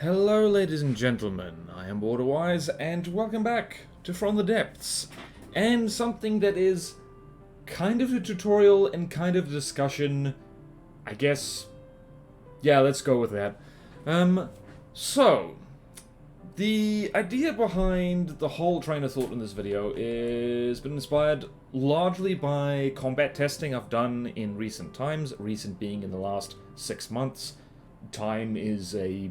Hello ladies and gentlemen, I am BorderWise and welcome back to From the Depths, and something that is kind of a tutorial and kind of a discussion, I guess. Yeah, let's go with that. So, the idea behind the whole train of thought in this video is been inspired largely by combat testing I've done in recent times, recent being in the last 6 months. Time is a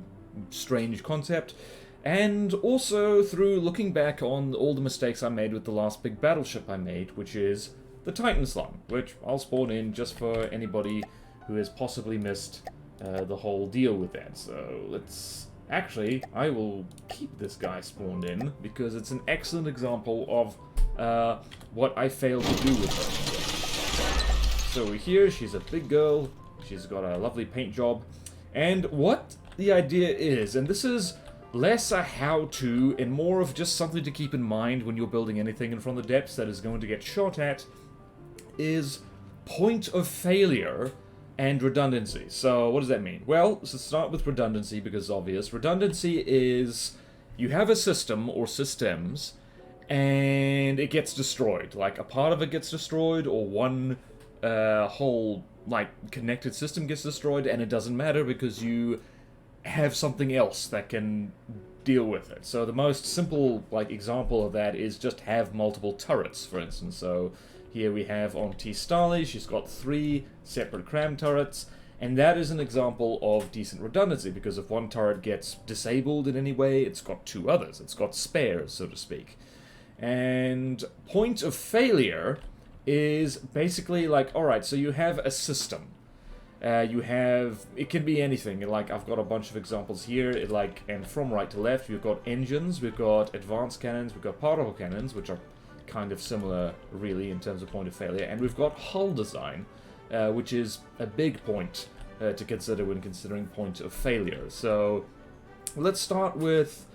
strange concept, and also through looking back on all the mistakes I made with the last big battleship I made, which is the Titan Slum, which I'll spawn in just for anybody who has possibly missed the whole deal with that. So let's... Actually, I will keep this guy spawned in, because it's an excellent example of what I failed to do with her. So here, she's a big girl, she's got a lovely paint job, and what the idea is, and this is less a how-to and more of just something to keep in mind when you're building anything in From the Depths that is going to get shot at, is point of failure and redundancy. So what does that mean? Well, let's start with redundancy because it's obvious. Redundancy is you have a system or systems and it gets destroyed. Like a part of it gets destroyed, or one whole like connected system gets destroyed, and it doesn't matter because you have something else that can deal with it. So the most simple like example of that is just have multiple turrets, for instance. So here we have on T. Starley, she's got 3 separate cram turrets, and that is an example of decent redundancy, because if one turret gets disabled in any way, it's got 2 others. It's got spares, so to speak. And point of failure is basically like, alright, so you have a system. You have, it can be anything, like I've got a bunch of examples here, and from right to left, we've got engines, we've got advanced cannons, we've got particle cannons, which are kind of similar, really, in terms of point of failure, and we've got hull design, which is a big point to consider when considering point of failure. So, let's start with,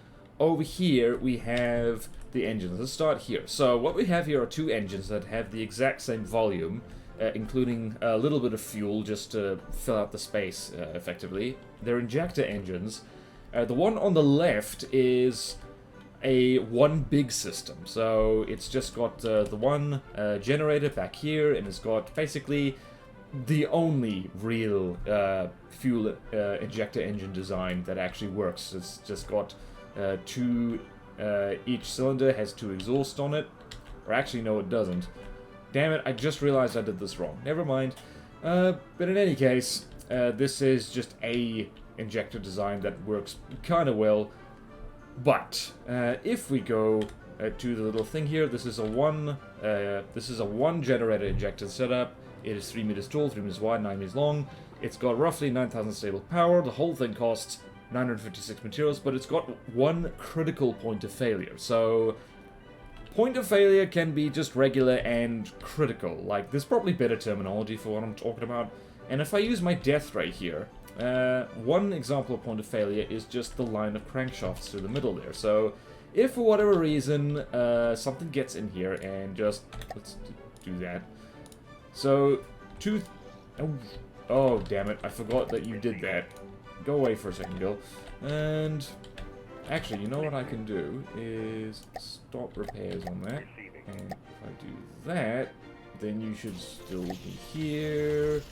over here, we have the engines. Let's start here. So, what we have here are 2 engines that have the exact same volume, including a little bit of fuel just to fill out the space, effectively. They're injector engines. The one on the left is a one big system, so it's just got the one generator back here, and it's got basically the only real fuel injector engine design that actually works. It's just got 2, each cylinder has 2 exhausts on it, or actually no it doesn't. Damn it, I just realized I did this wrong. Never mind. But in any case, this is just a injector design that works kind of well. But if we go to the little thing here, this is a one generator injector setup. It is 3 meters tall, 3 meters wide, 9 meters long. It's got roughly 9,000 stable power. The whole thing costs 956 materials, but it's got 1 critical point of failure. So point of failure can be just regular and critical. Like, there's probably better terminology for what I'm talking about. And if I use my death ray here, one example of point of failure is just the line of crankshafts through the middle there. So, if for whatever reason something gets in here and just... let's do that. So, oh, damn it, I forgot that you did that. Go away for a second, Bill. And... actually, you know what I can do is stop repairs on that, and if I do that, then you should still be here,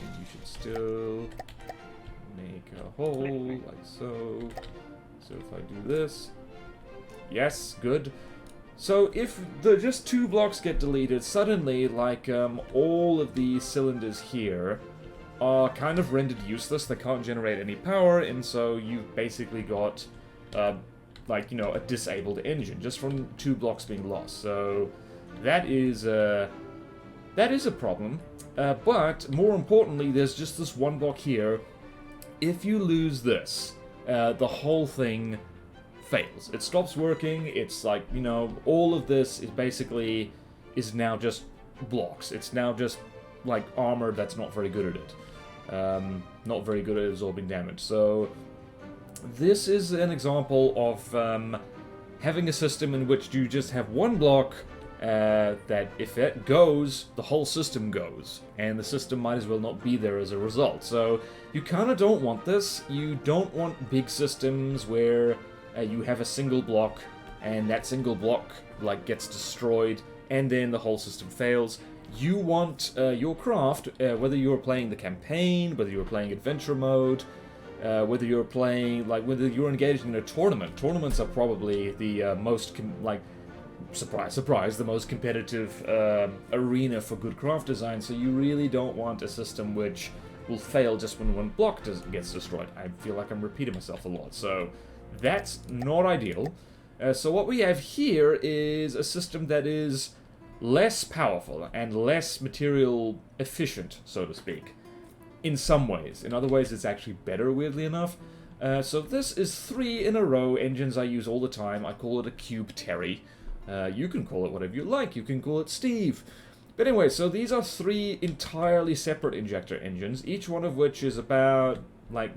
and you should still make a hole, like so. So if I do this, yes, good. So if just 2 blocks get deleted, suddenly, like, all of these cylinders here are kind of rendered useless. They can't generate any power, and so you've basically got like, you know, a disabled engine just from 2 blocks being lost. So that is a problem. But more importantly, there's just this 1 block here. If you lose this, the whole thing fails. It stops working. It's like, you know, all of this is basically now just blocks. It's now just like armor that's not very good at it. Not very good at absorbing damage. So this is an example of having a system in which you just have 1 block that if it goes, the whole system goes, and the system might as well not be there as a result. So you kind of don't want this. You don't want big systems where you have a single block, and that single block like gets destroyed, and then the whole system fails. You want your craft, whether you're playing the campaign, whether you're playing adventure mode, whether you're playing, whether you're engaged in a tournament. Tournaments are probably the most, surprise, surprise, the most competitive arena for good craft design, so you really don't want a system which will fail just when one block gets destroyed. I feel like I'm repeating myself a lot, so that's not ideal. So what we have here is a system that is less powerful and less material efficient, so to speak, in some ways. In other ways, it's actually better, weirdly enough. So this is 3 in a row engines I use all the time. I call it a Cube Terry. You can call it whatever you like. You can call it Steve. But anyway, so these are 3 entirely separate injector engines, each one of which is about,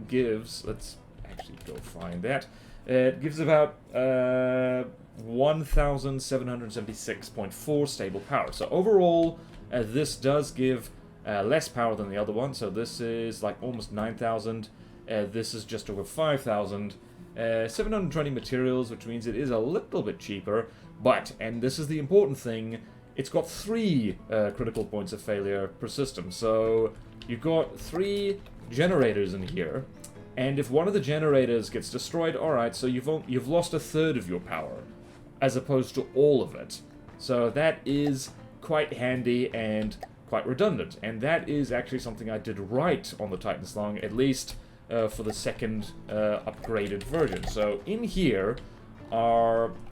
gives... Let's actually go find that. It gives about 1,776.4 stable power. So overall, this does give less power than the other one. So this is almost 9,000. This is just over 5,000. 720 materials, which means it is a little bit cheaper. But, and this is the important thing, it's got 3 critical points of failure per system. So you've got 3 generators in here. And if one of the generators gets destroyed, alright, so you've lost a third of your power, as opposed to all of it. So that is quite handy and quite redundant. And that is actually something I did right on the Titan Slung, at least for the second upgraded version. So in here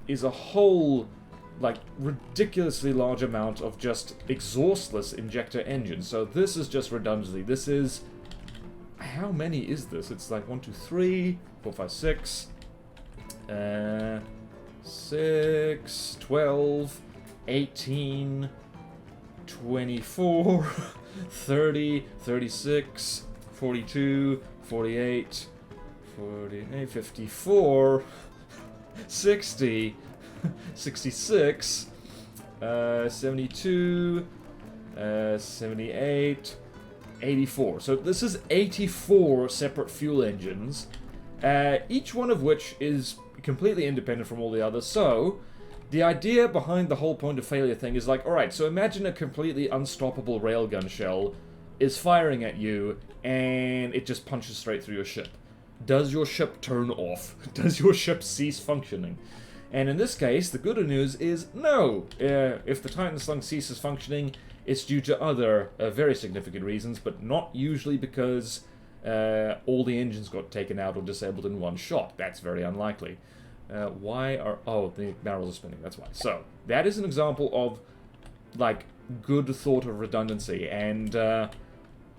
is a whole, ridiculously large amount of just exhaustless injector engines. So this is just redundancy. This is... How many is this? It's 1, 2, 3, 4, 5, 6, 6, 12, 18, 24, 30, 36, 42, 48, 54, 60, 66, 72, 78, 84. So this is 84 separate fuel engines, each one of which is completely independent from all the others. So the idea behind the whole point of failure thing is alright, so imagine a completely unstoppable railgun shell is firing at you and it just punches straight through your ship. Does your ship turn off? Does your ship cease functioning? And in this case, the good news is no. If the Titan Slung ceases functioning, it's due to other very significant reasons, but not usually because all the engines got taken out or disabled in one shot. That's very unlikely. Why are... Oh, the barrels are spinning, that's why. So, that is an example of, good thought of redundancy, and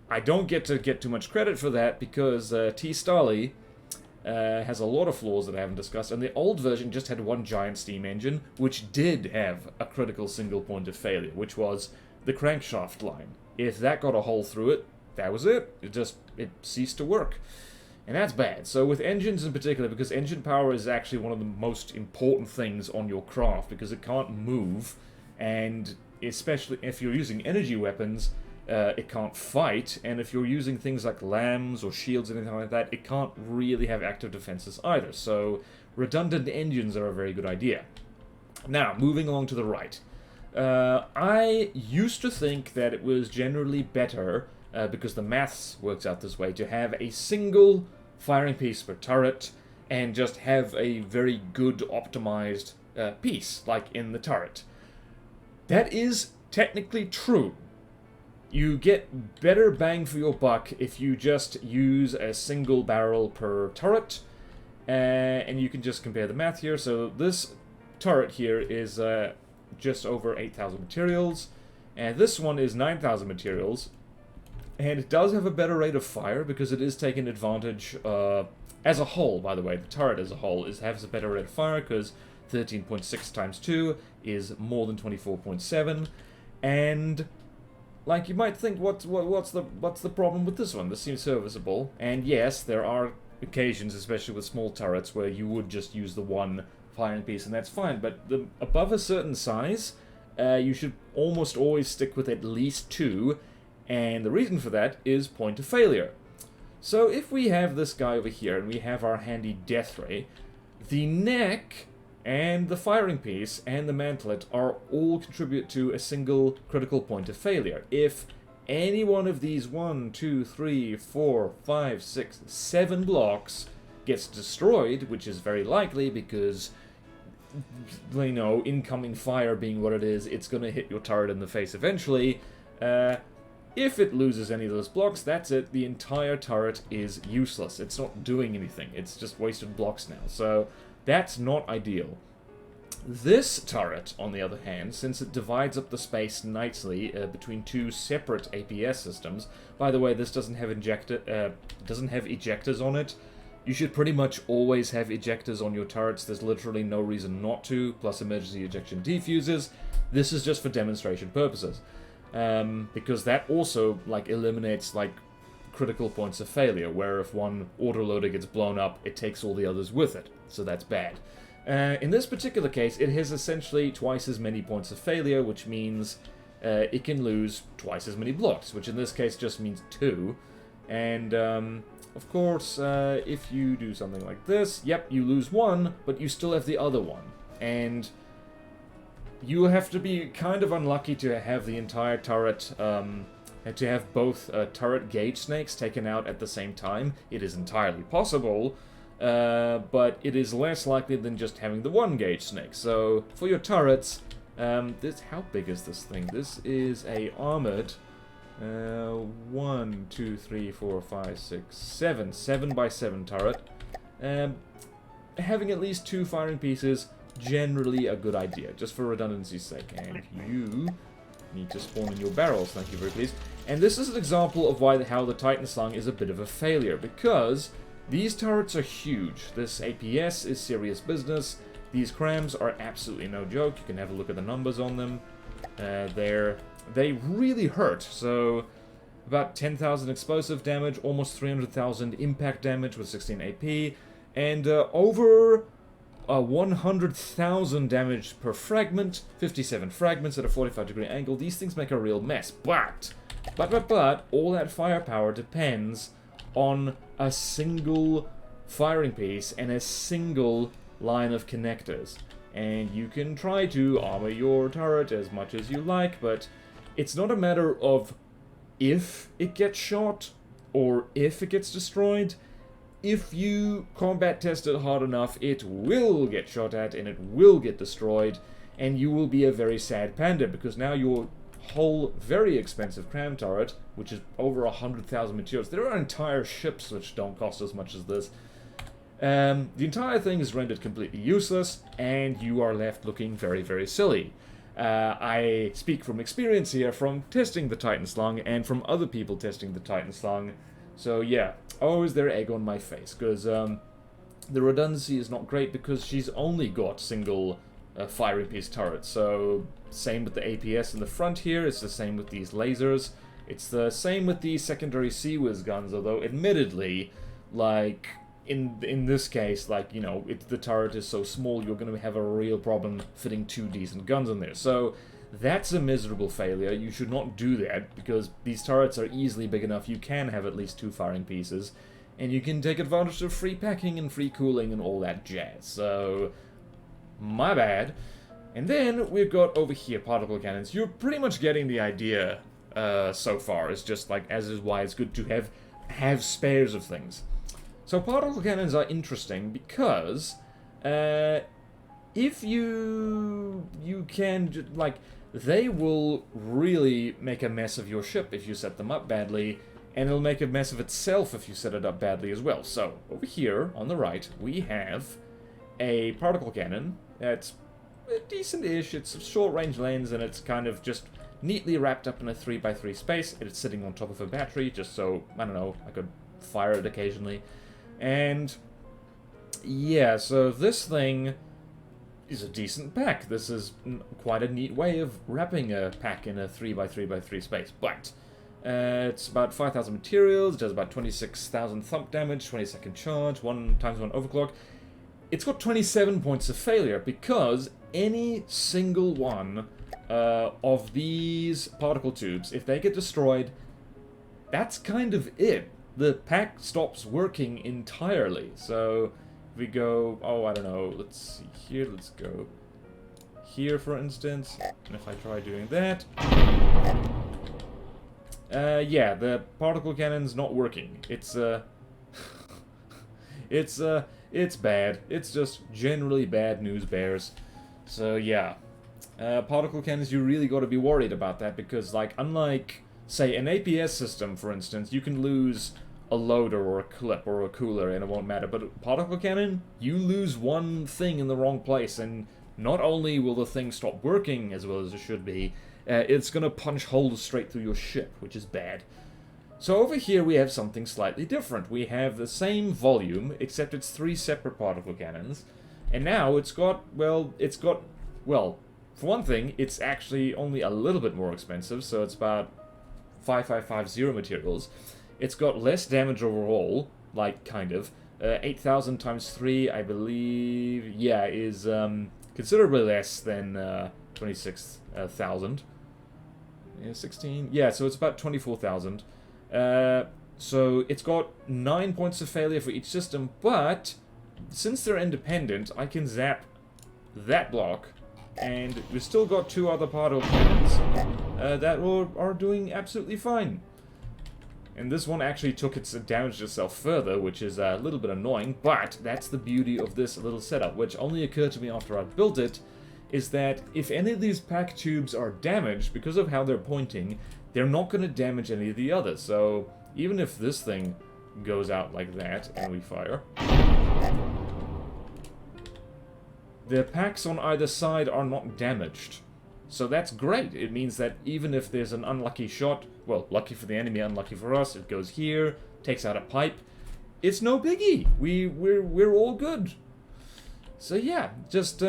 I don't get too much credit for that because T. Starley has a lot of flaws that I haven't discussed, and the old version just had one giant steam engine, which did have a critical single point of failure, which was the crankshaft line. If that got a hole through it, that was it. It ceased to work. And that's bad. So with engines in particular, because engine power is actually one of the most important things on your craft, because it can't move, and especially if you're using energy weapons, it can't fight, and if you're using things like lambs or shields or anything like that, it can't really have active defenses either. So redundant engines are a very good idea. Now, moving along to the right. I used to think that it was generally better, because the maths works out this way, to have a single firing piece per turret and just have a very good optimized piece, like in the turret. That is technically true. You get better bang for your buck if you just use a single barrel per turret, and you can just compare the math here. So this turret here is just over 8,000 materials, and this one is 9,000 materials, and it does have a better rate of fire because it is taking advantage as a whole. By the way, the turret as a whole has a better rate of fire because 13.6 times 2 is more than 24.7, and you might think, what's the problem with this one? This seems serviceable, and yes, there are occasions, especially with small turrets, where you would just use the one firing piece, and that's fine, but above a certain size, you should almost always stick with at least 2, and the reason for that is point of failure. So if we have this guy over here, and we have our handy death ray, the neck and the firing piece and the mantlet are all contribute to a single critical point of failure. If any one of these 1, 2, 3, 4, 5, 6, 7 blocks gets destroyed, which is very likely because, you know, incoming fire being what it is, it's going to hit your turret in the face eventually. If it loses any of those blocks, that's it. The entire turret is useless. It's not doing anything. It's just wasted blocks now. So that's not ideal. This turret, on the other hand, since it divides up the space nicely between 2 separate APS systems, by the way, this doesn't have ejectors on it. You should pretty much always have ejectors on your turrets. There's literally no reason not to, plus emergency ejection defuses. This is just for demonstration purposes. Because that also, like, eliminates, like, critical points of failure, where if one autoloader gets blown up, it takes all the others with it. So that's bad. In this particular case, it has essentially twice as many points of failure, which means it can lose twice as many blocks, which in this case just means 2. And, of course, if you do something like this, yep, you lose 1, but you still have the other one. And you have to be kind of unlucky to have the entire turret, to have both turret gauge snakes taken out at the same time. It is entirely possible, but it is less likely than just having the 1 gauge snake. So, for your turrets, how big is this thing? This is a armored, 1, 2, 3, 4, 5, 6, 7, 7x7 turret. Having at least 2 firing pieces, generally a good idea, just for redundancy's sake. And you need to spawn in your barrels, thank you very please. And this is an example of how the Titan Slung is a bit of a failure, because these turrets are huge. This APS is serious business. These crams are absolutely no joke. You can have a look at the numbers on them. They really hurt. So about 10,000 explosive damage, almost 300,000 impact damage with 16 AP, and over 100,000 damage per fragment, 57 fragments at a 45-degree angle. These things make a real mess, but all that firepower depends on a single firing piece and a single line of connectors. And you can try to armor your turret as much as you like, but it's not a matter of if it gets shot or if it gets destroyed. If you combat test it hard enough, it will get shot at and it will get destroyed, and you will be a very sad panda, because now your whole very expensive cram turret, which is over 100,000 materials, there are entire ships which don't cost as much as this. The entire thing is rendered completely useless, and you are left looking very, very silly. I speak from experience here, from testing the Titan Slung, and from other people testing the Titan Slung. So yeah, always their egg on my face, because the redundancy is not great because she's only got single firing piece turrets. So same with the APS in the front here, it's the same with these lasers, it's the same with the secondary Sea-Whiz guns, although admittedly, like, in this case, like, you know, the turret is so small, you're going to have a real problem fitting 2 decent guns in there. So that's a miserable failure. You should not do that, because these turrets are easily big enough. You can have at least 2 firing pieces, and you can take advantage of free packing and free cooling and all that jazz. So, my bad. And then we've got over here particle cannons. You're pretty much getting the idea so far. It's just like, as is why it's good to have spares of things. So particle cannons are interesting because if you can, like, they will really make a mess of your ship if you set them up badly, and it'll make a mess of itself if you set it up badly as well. So, over here, on the right, we have a particle cannon that's decent-ish. It's a short-range lens, and it's kind of just neatly wrapped up in a 3x3 space. It's sitting on top of a battery, just so, I don't know, I could fire it occasionally. And yeah, so this thing is a decent pack. This is quite a neat way of wrapping a pack in a 3x3x3 space. But it's about 5,000 materials, does about 26,000 thump damage, 20-second charge, 1 times 1 overclock. It's got 27 points of failure because any single one of these particle tubes, if they get destroyed, that's kind of it. The pack stops working entirely. So if we go, oh, I don't know, let's see here, let's go here, for instance, and if I try doing that, yeah, the particle cannon's not working. It's it's bad. It's just generally bad news bears. So yeah, particle cannons, you really got to be worried about that, because like, unlike say an APS system, for instance, you can lose a loader or a clip or a cooler and it won't matter, but a particle cannon, you lose one thing in the wrong place and not only will the thing stop working as well as it should be, it's gonna punch holes straight through your ship, which is bad. So over here we have something slightly different. We have the same volume, except it's 3 separate particle cannons, and now it's got, well, for one thing, it's actually only a little bit more expensive, so it's about 5550 materials. It's got less damage overall, like, kind of. 8,000 times 3, I believe, yeah, is considerably less than 26,000. Yeah, 16? Yeah, so it's about 24,000. So it's got 9 points of failure for each system, but since they're independent, I can zap that block, and we've still got 2 other particle cannons that are doing absolutely fine. And this one actually damaged itself further, which is a little bit annoying, but that's the beauty of this little setup, which only occurred to me after I built it, is that if any of these pack tubes are damaged because of how they're pointing, they're not going to damage any of the others. So even if this thing goes out like that and we fire, the packs on either side are not damaged. So that's great. It means that even if there's an unlucky shot, well, lucky for the enemy, unlucky for us, it goes here, takes out a pipe. It's no biggie. We're all good. So yeah, just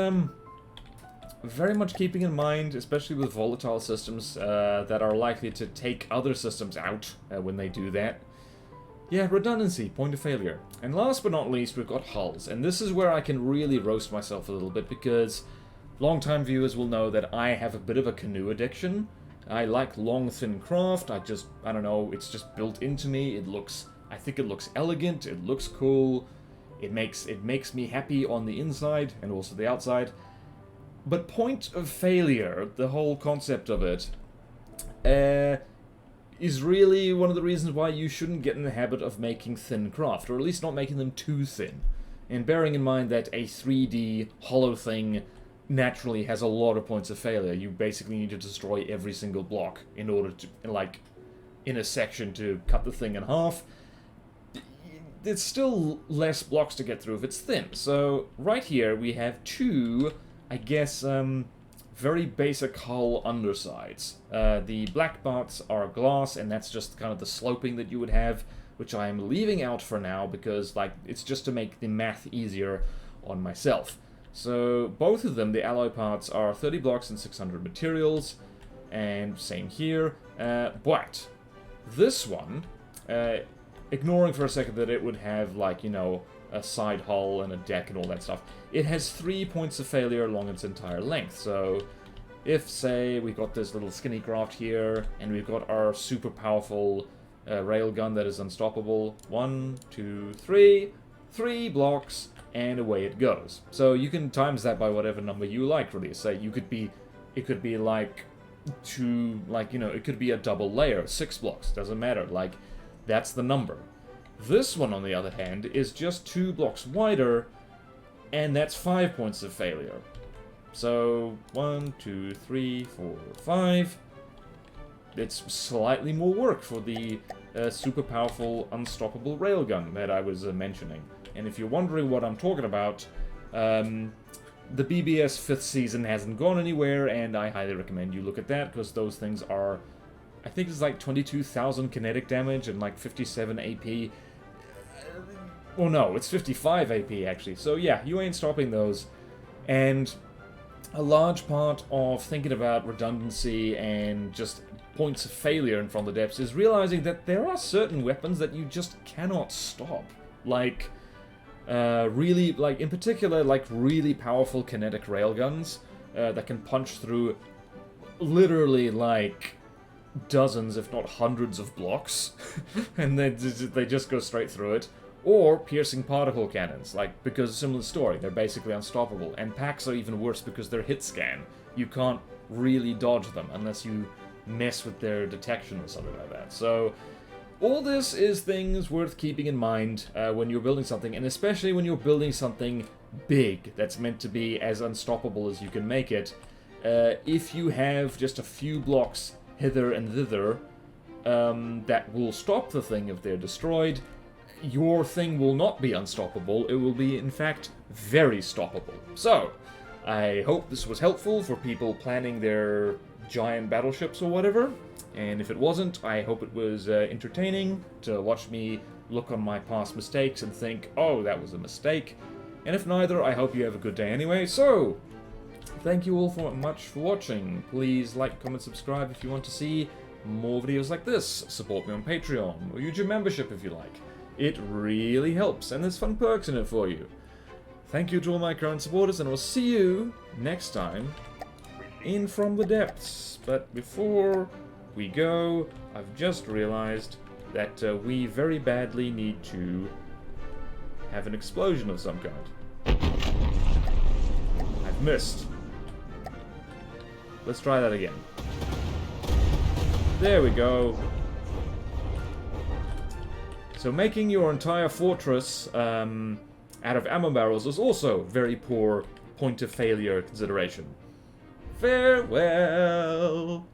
very much keeping in mind, especially with volatile systems that are likely to take other systems out when they do that. Yeah, redundancy, point of failure. And last but not least, we've got hulls. And this is where I can really roast myself a little bit, because long-time viewers will know that I have a bit of a canoe addiction. I like long, thin craft. I don't know, it's just built into me. I think it looks elegant, it looks cool. It makes me happy on the inside and also the outside. But point of failure, the whole concept of it, is really one of the reasons why you shouldn't get in the habit of making thin craft, or at least not making them too thin. And bearing in mind that a 3D hollow thing naturally has a lot of points of failure. You basically need to destroy every single block in order to, like, in a section to cut the thing in half. There's still less blocks to get through if it's thin. So right here we have 2, I guess, very basic hull undersides. The black parts are glass, and that's just kind of the sloping that you would have, which I am leaving out for now because, like, it's just to make the math easier on myself. So both of them, the alloy parts, are 30 blocks and 600 materials, and same here. But this one, ignoring for a second that it would have, like, you know, a side hull and a deck and all that stuff, it has 3 points of failure along its entire length. So if, say, we've got this little skinny craft here, and we've got our super powerful railgun that is unstoppable, 1, 2, 3, 3 blocks, and away it goes. So you can times that by whatever number you like, really. Say it could be like it could be a double layer, 6 blocks, doesn't matter, like, that's the number. This one, on the other hand, is just 2 blocks wider, and that's 5 points of failure. So 1, 2, 3, 4, 5. It's slightly more work for the super powerful unstoppable railgun that I was mentioning. And if you're wondering what I'm talking about, the BBS 5th season hasn't gone anywhere, and I highly recommend you look at that, because those things are, I think it's like 22,000 kinetic damage and like 57 AP. Well, no, it's 55 AP, actually. So yeah, you ain't stopping those. And a large part of thinking about redundancy and just points of failure in From the Depths is realizing that there are certain weapons that you just cannot stop. Like, really, like, in particular, like, really powerful kinetic railguns that can punch through literally like dozens, if not hundreds of blocks, and they just go straight through it. Or piercing particle cannons, like, because similar story, they're basically unstoppable. And packs are even worse because they're hit scan. You can't really dodge them unless you mess with their detection or something like that. So, all this is things worth keeping in mind when you're building something, and especially when you're building something big that's meant to be as unstoppable as you can make it. If you have just a few blocks hither and thither that will stop the thing if they're destroyed, your thing will not be unstoppable, it will be, in fact, very stoppable. So, I hope this was helpful for people planning their giant battleships or whatever, and if it wasn't, I hope it was entertaining to watch me look on my past mistakes and think, oh, that was a mistake. And if neither, I hope you have a good day anyway. So, thank you all much for watching. Please like, comment, subscribe if you want to see more videos like this. Support me on Patreon, or YouTube membership if you like. It really helps, and there's fun perks in it for you. Thank you to all my current supporters, and I'll see you next time in From the Depths. But before we go, I've just realized that we very badly need to have an explosion of some kind. I've missed. Let's try that again. There we go. So making your entire fortress out of ammo barrels is also very poor point of failure consideration. Farewell!